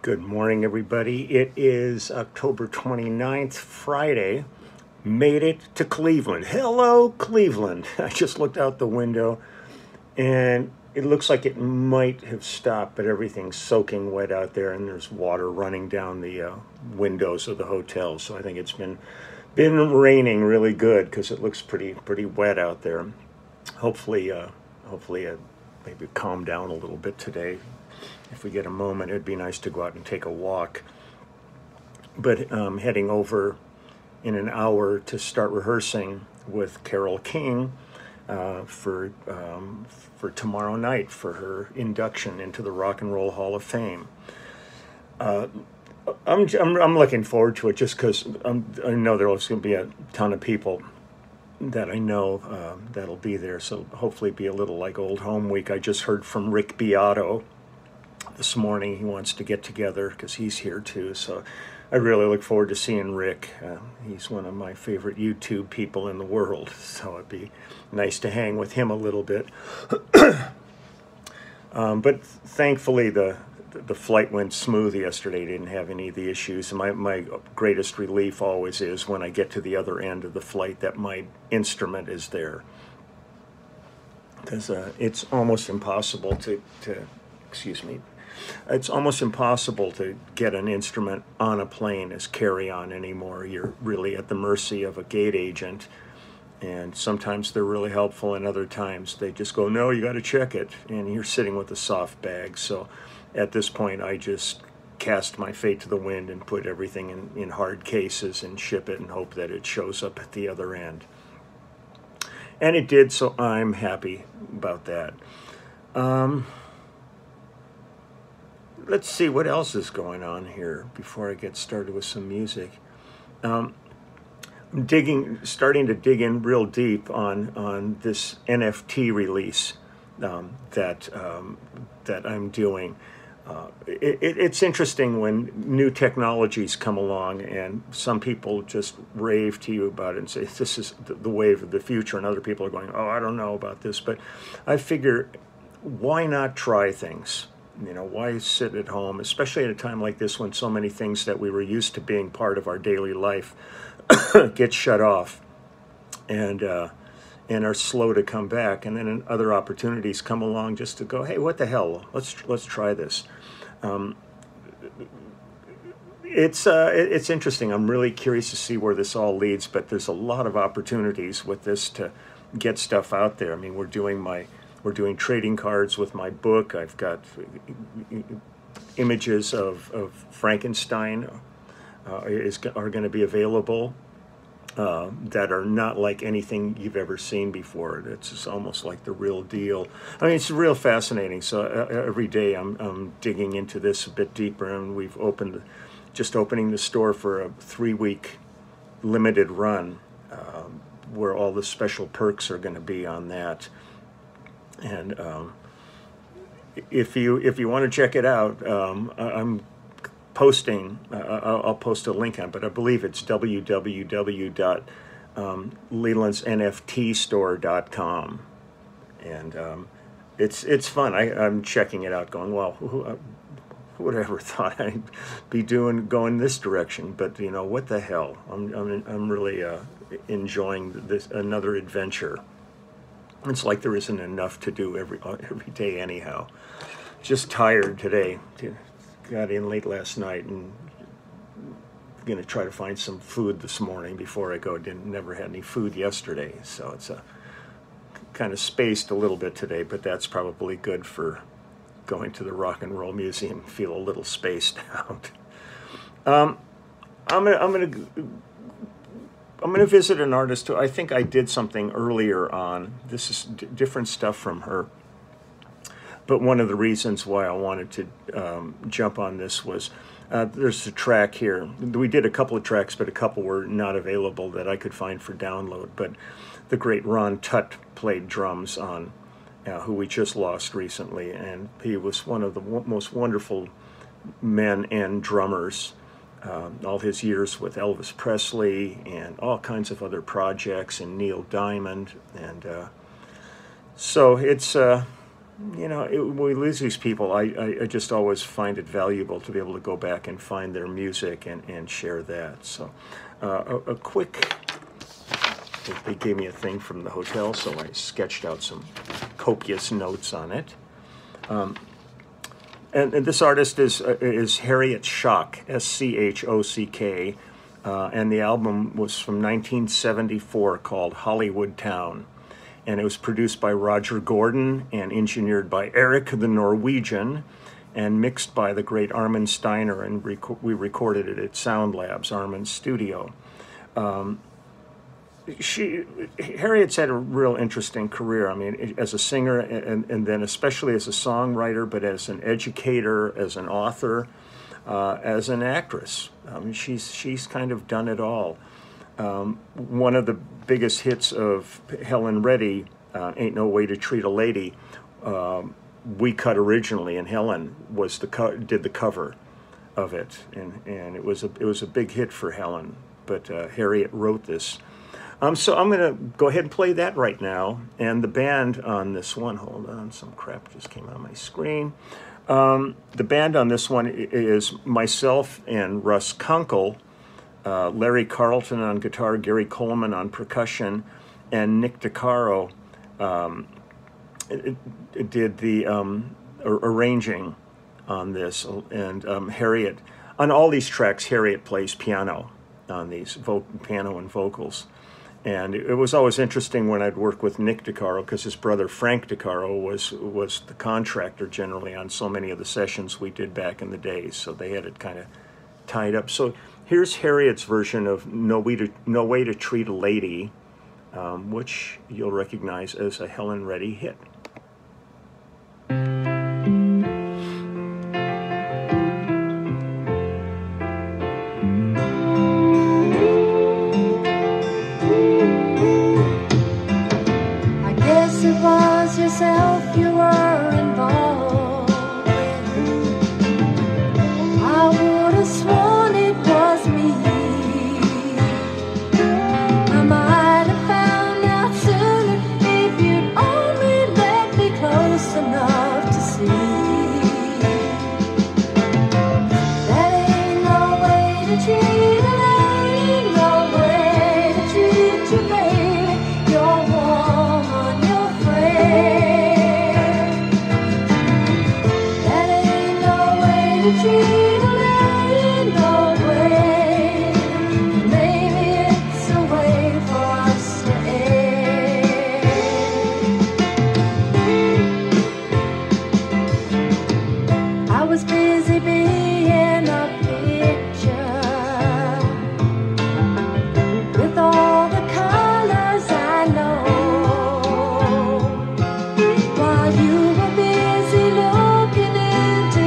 Good morning, everybody. It is October 29th, Friday. Made it to Cleveland. Hello, Cleveland. I just looked out the window and it looks like it might have stopped, but everything's soaking wet out there and there's water running down the windows of the hotel. So I think it's been raining really good because it looks pretty wet out there. Hopefully it maybe calm down a little bit today. If we get a moment, it'd be nice to go out and take a walk. But heading over in an hour to start rehearsing with Carole King for tomorrow night for her induction into the Rock and Roll Hall of Fame. I'm looking forward to it just because I know there's going to be a ton of people that I know that'll be there. So hopefully be a little like Old Home Week. I just heard from Rick Beato this morning. He wants to get together because he's here too. So I really look forward to seeing Rick. He's one of my favorite YouTube people in the world. So it'd be nice to hang with him a little bit. But thankfully the flight went smooth yesterday. Didn't have any of the issues. My greatest relief always is when I get to the other end of the flight that my instrument is there. Because it's almost impossible to excuse me. It's almost impossible to get an instrument on a plane as carry-on anymore. You're really at the mercy of a gate agent, and sometimes they're really helpful, and other times they just go, no, you got to check it, and you're sitting with a soft bag. So at this point, I just cast my fate to the wind and put everything in hard cases and ship it and hope that it shows up at the other end. And it did, so I'm happy about that. Let's see what else is going on here before I get started with some music. I'm starting to dig in real deep on this NFT release that I'm doing. It's interesting when new technologies come along and some people just rave to you about it and say this is the wave of the future, and other people are going, oh, I don't know about this. But I figure, why not try things? You know, why sit at home, especially at a time like this when so many things that we were used to being part of our daily life get shut off and are slow to come back, and then other opportunities come along just to go, hey, what the hell? Let's try this. It's interesting. I'm really curious to see where this all leads, but there's a lot of opportunities with this to get stuff out there. I mean, we're doing trading cards with my book. I've got images of Frankenstein are going to be available that are not like anything you've ever seen before. It's just almost like the real deal. I mean, it's real fascinating. So every day I'm digging into this a bit deeper, and we've opening the store for a 3-week limited run where all the special perks are going to be on that. And if you want to check it out, I'm posting. I'll post a link on, but I believe it's www.lelandsnftstore.com, and it's fun. I'm checking it out, going, wow, who would have ever thought I'd be going this direction? But you know, what the hell? I'm really enjoying this, another adventure. It's like there isn't enough to do every day anyhow. Just tired today. Got in late last night and going to try to find some food this morning before I go. Never had any food yesterday, so it's kind of spaced a little bit today, but that's probably good for going to the Rock and Roll Museum. Feel a little spaced out. I'm going to visit an artist who I think I did something earlier on. This is different stuff from her. But one of the reasons why I wanted to jump on this was there's a track here. We did a couple of tracks, but a couple were not available that I could find for download. But the great Ron Tutt played drums on, who we just lost recently. And he was one of the most wonderful men and drummers. All his years with Elvis Presley and all kinds of other projects, and Neil Diamond, and so it's you know, we lose these people. I just always find it valuable to be able to go back and find their music and share that. So a quick, they gave me a thing from the hotel, so I sketched out some copious notes on it. And this artist is Harriet Schock, S-C-H-O-C-K, and the album was from 1974 called Hollywood Town. And it was produced by Roger Gordon and engineered by Eric the Norwegian and mixed by the great Armin Steiner, and we recorded it at Sound Labs, Armin's studio. Harriet's had a real interesting career. I mean, as a singer and then especially as a songwriter, but as an educator, as an author, as an actress. I mean, she's kind of done it all. One of the biggest hits of Helen Reddy, Ain't No Way to Treat a Lady, we cut originally, and Helen was did the cover of it, and it was a big hit for Helen, but Harriet wrote this. So I'm going to go ahead and play that right now, and the band on this one, hold on, some crap just came on my screen. The band on this one is myself and Russ Kunkel, Larry Carlton on guitar, Gary Coleman on percussion, and Nick DeCaro did the arranging on this. And Harriet, on all these tracks, Harriet plays piano on these, piano and vocals. And it was always interesting when I'd work with Nick DeCaro, because his brother Frank DeCaro was the contractor generally on so many of the sessions we did back in the day. So they had it kind of tied up. So here's Harriet's version of No Way to Treat a Lady, which you'll recognize as a Helen Reddy hit. Yourself you were involved with. I would have sworn it was me. I might have found out sooner if you'd only let me close enough to see. That ain't no way to treat a lady, no way to treat you, baby. You're woman, you're friend. Treat a lady, no way. Maybe it's a way for us to end. I was busy being a picture with all the colors I know, while you were busy looking into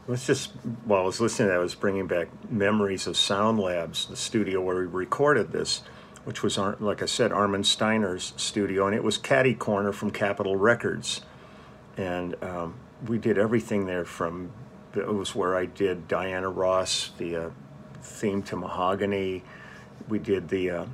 let's just, while I was listening to that, I was bringing back memories of Sound Labs, the studio where we recorded this, which was, like I said, Armin Steiner's studio, and it was catty corner from Capitol Records. And we did everything there from, it was where I did Diana Ross, the theme to Mahogany. We did the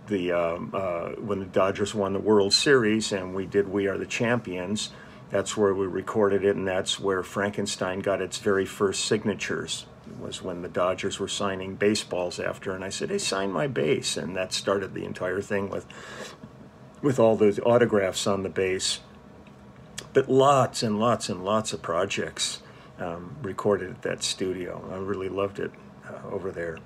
when the Dodgers won the World Series, and we did We Are the Champions. That's where we recorded it, and that's where Frankenstein got its very first signatures. was when the Dodgers were signing baseballs after, and I said, hey, sign my base, and that started the entire thing with all those autographs on the base. But lots and lots and lots of projects recorded at that studio. I really loved it over there.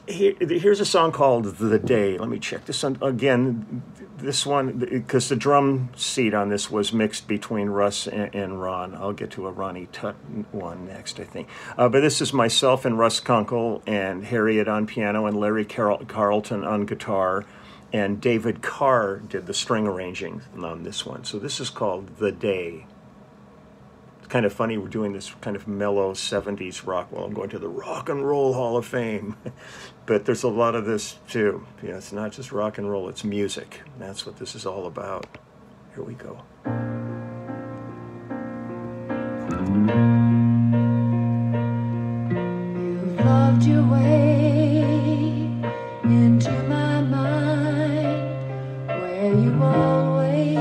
Here's a song called The Day. Let me check this one again. This one, because the drum seat on this was mixed between Russ and Ron. I'll get to a Ronnie Tutt one next, I think. But this is myself and Russ Kunkel and Harriet on piano and Larry Carlton on guitar. And David Carr did the string arranging on this one. So this is called The Day. It's kind of funny, we're doing this kind of mellow 70s rock while I'm going to the Rock and Roll Hall of Fame. But there's a lot of this too. You know, it's not just rock and roll, it's music. That's what this is all about. Here we go. You've loved your way into my mind, where you always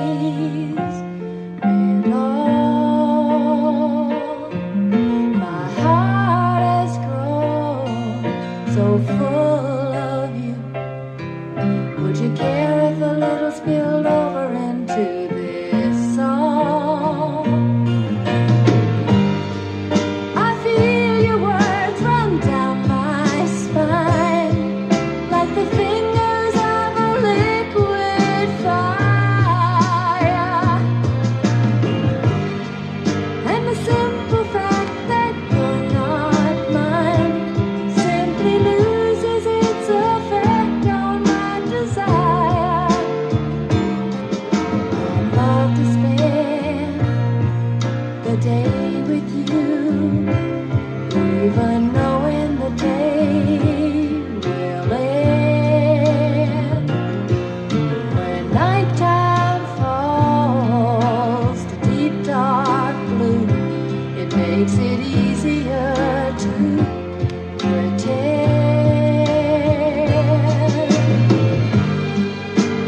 belong. My heart has grown so full of you. Would you care if a little spilled over into this song? I feel your words run down my spine like the fingers of a liquid fire. And the simple fact that you're not mine simply loses its effect on my desire. I'd love to spend the day with you, even knowing the day will end. When nighttime falls to deep dark blue, it makes it easier to pretend.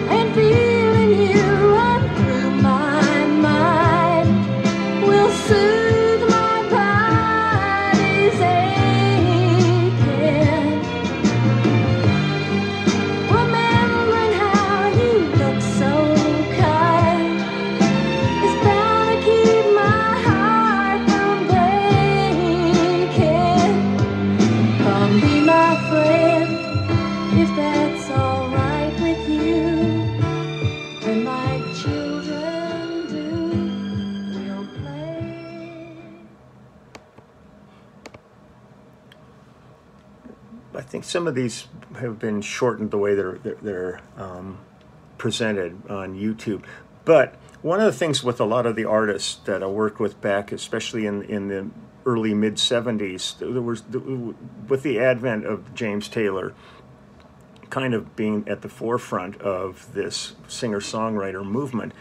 And feeling you run through my mind will soothe my body's aching. Remembering how you look so kind is bound to keep my heart from breaking. Come be my friend, if that's all right with you. And like children do, we'll play. I think some of these have been shortened the way they're presented on YouTube. But one of the things with a lot of the artists that I worked with back, especially in the early mid-70s, there was with the advent of James Taylor kind of being at the forefront of this singer-songwriter movement,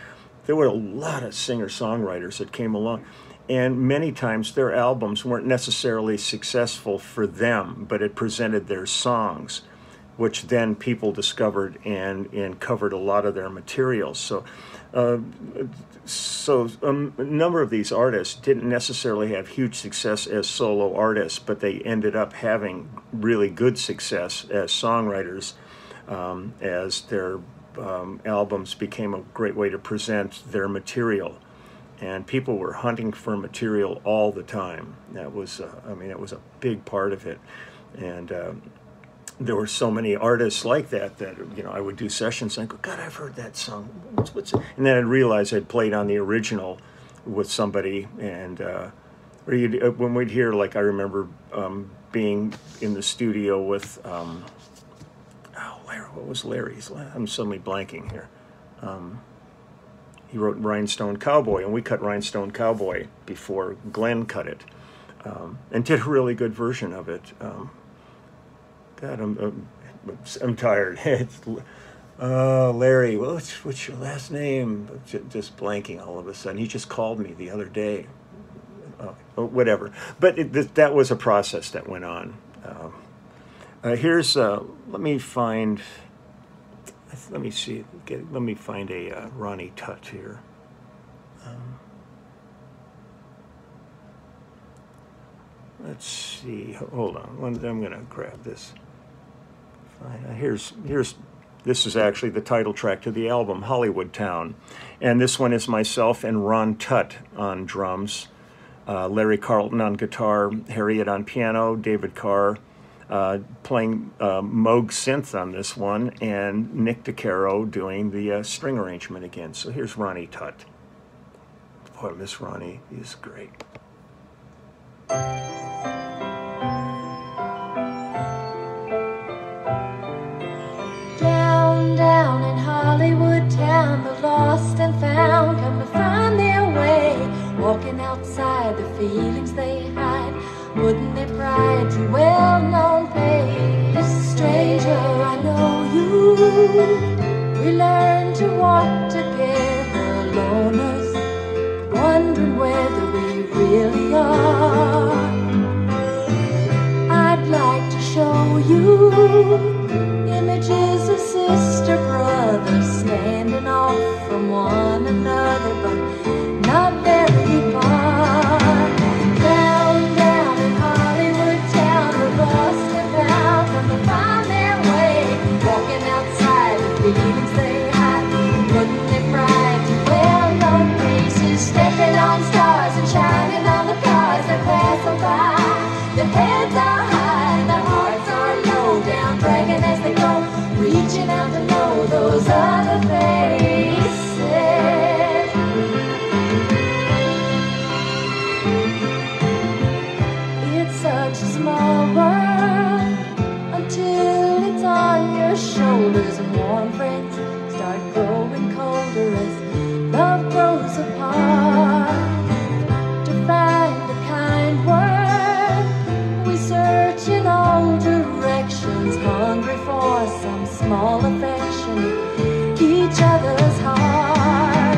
there were a lot of singer-songwriters that came along. And many times their albums weren't necessarily successful for them, but it presented their songs, which then people discovered and covered a lot of their materials. So a number of these artists didn't necessarily have huge success as solo artists, but they ended up having really good success as songwriters, as their albums became a great way to present their material. And people were hunting for material all the time. That was, it was a big part of it. And there were so many artists like that, I would do sessions and I go, God, I've heard that song. What's it? And then I'd realize I'd played on the original with somebody. And when we'd hear, like I remember being in the studio with, what was Larry's? I'm suddenly blanking here. He wrote Rhinestone Cowboy, and we cut Rhinestone Cowboy before Glenn cut it, and did a really good version of it. God, I'm tired. Larry, what's your last name? Just blanking all of a sudden. He just called me the other day. Whatever. But that was a process that went on. Here's, let me find... Let me see. Let me find a Ronnie Tutt here. let's see. Hold on. I'm going to grab this. This is actually the title track to the album, Hollywood Town. And this one is myself and Ron Tutt on drums, Larry Carlton on guitar, Harriet on piano, David Carr playing Moog synth on this one, and Nick DeCaro doing the string arrangement again. So here's Ronnie Tutt. Boy, I miss Ronnie. He's great. Down, down in Hollywood town, the lost and found come to find their way, walking outside the feelings they hide, putting their pride to well-known place. Stranger, I know you. We learn to walk together, loners, wondering whether we really are. I'd like to show you images of sister, brothers, standing off from one another, but not very far. Down, down in Hollywood town, the lost and found come to find their way, walking outside the feelings they hide, putting their pride to well-known places, stepping on stars and shining on the cars that pass them by. Their heads are high and their hearts are low, down dragging as they go, reaching out to know those other faces. It's such a small world until it's on your shoulders, and warm friends start growing colder as love grows apart. To find a kind word, we search in all directions, hungry for some small affection in each other's heart.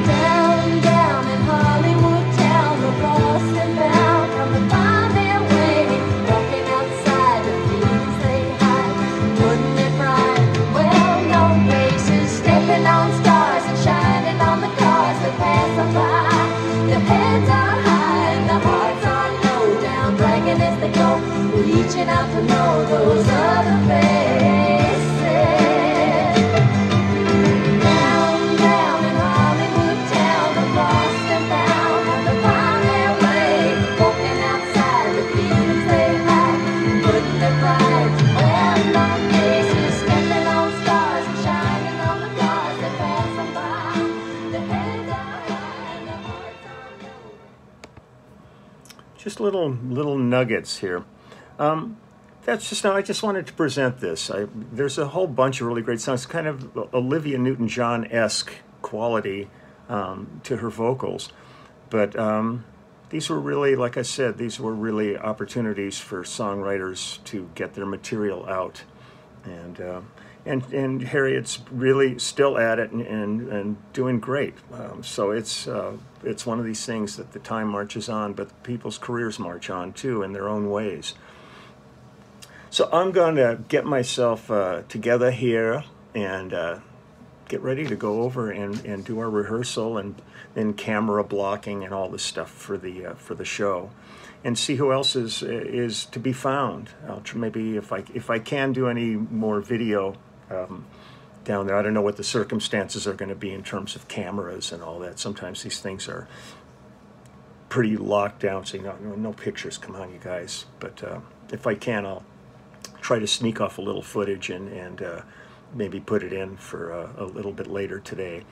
Down, down in Hollywood town, the lost and found come to find their way, walking outside the feelings they hide, putting their pride to well-known places, stepping on stars and shining on the cars that pass them by. Their heads are high and their hearts are low, down dragging as they go, reaching out to know those other faces. Down, down in Hollywood town, the lost and found come to find their way, walking outside the feelings they hide, putting their pride to well-known places, stepping on stars and shining on the cars that pass them by. Their heads are high and their hearts are low. Just little nuggets here. That's just now. I just wanted to present this. There's a whole bunch of really great songs, kind of Olivia Newton-John-esque quality to her vocals, but these were really, like I said, these were really opportunities for songwriters to get their material out, and Harriet's really still at it and doing great. So it's one of these things that the time marches on, but people's careers march on too in their own ways. So I'm going to get myself together here and get ready to go over and do our rehearsal and then camera blocking and all this stuff for the show, and see who else is to be found. I'll maybe if I can do any more video down there. I don't know what the circumstances are going to be in terms of cameras and all that. Sometimes these things are pretty locked down, so no pictures. Come on, you guys. But if I can, I'll try to sneak off a little footage and maybe put it in for a little bit later today.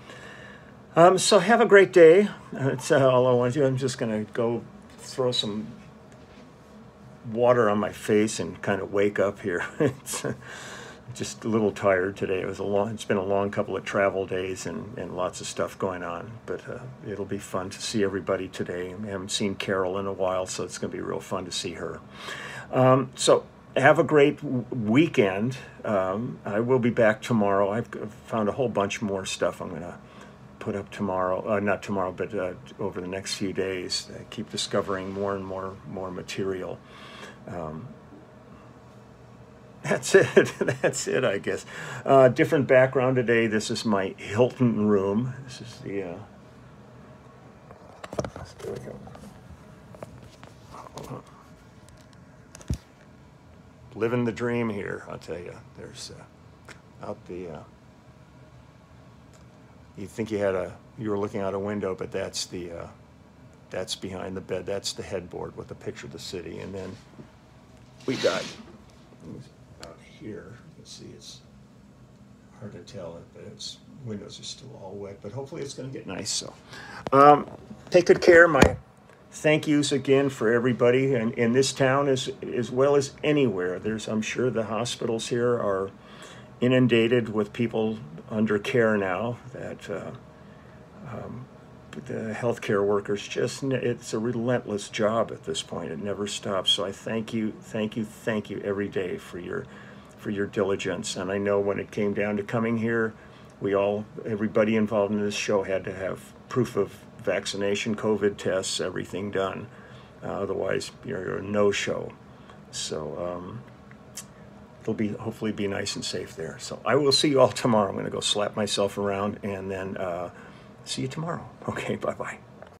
So have a great day. That's all I want to do. I'm just going to go throw some water on my face and kind of wake up here. It's just a little tired today. It's been a long couple of travel days and lots of stuff going on. But it'll be fun to see everybody today. I haven't seen Carol in a while, so it's going to be real fun to see her. So have a great weekend. I will be back tomorrow. I've found a whole bunch more stuff I'm going to put up tomorrow. Not tomorrow, but over the next few days. I keep discovering more and more material. That's it. That's it, I guess. Different background today. This is my Hilton room. This is the... there we go. Hold on. living the dream here, I'll tell you. There's out the, you'd think you were looking out a window, but that's behind the bed. That's the headboard with a picture of the city. And then we got out here, you can see it's hard to tell it, but its windows are still all wet, but hopefully it's going to get nice. So take good care. My thank yous again for everybody in this town as well as anywhere. I'm sure the hospitals here are inundated with people under care now. That the healthcare workers it's a relentless job at this point. It never stops. So I thank you every day for your diligence. And I know when it came down to coming here, everybody involved in this show had to have proof of vaccination, COVID tests, everything done. Otherwise, you're a no-show. So it'll hopefully be nice and safe there. So I will see you all tomorrow. I'm going to go slap myself around and then see you tomorrow. Okay, bye-bye.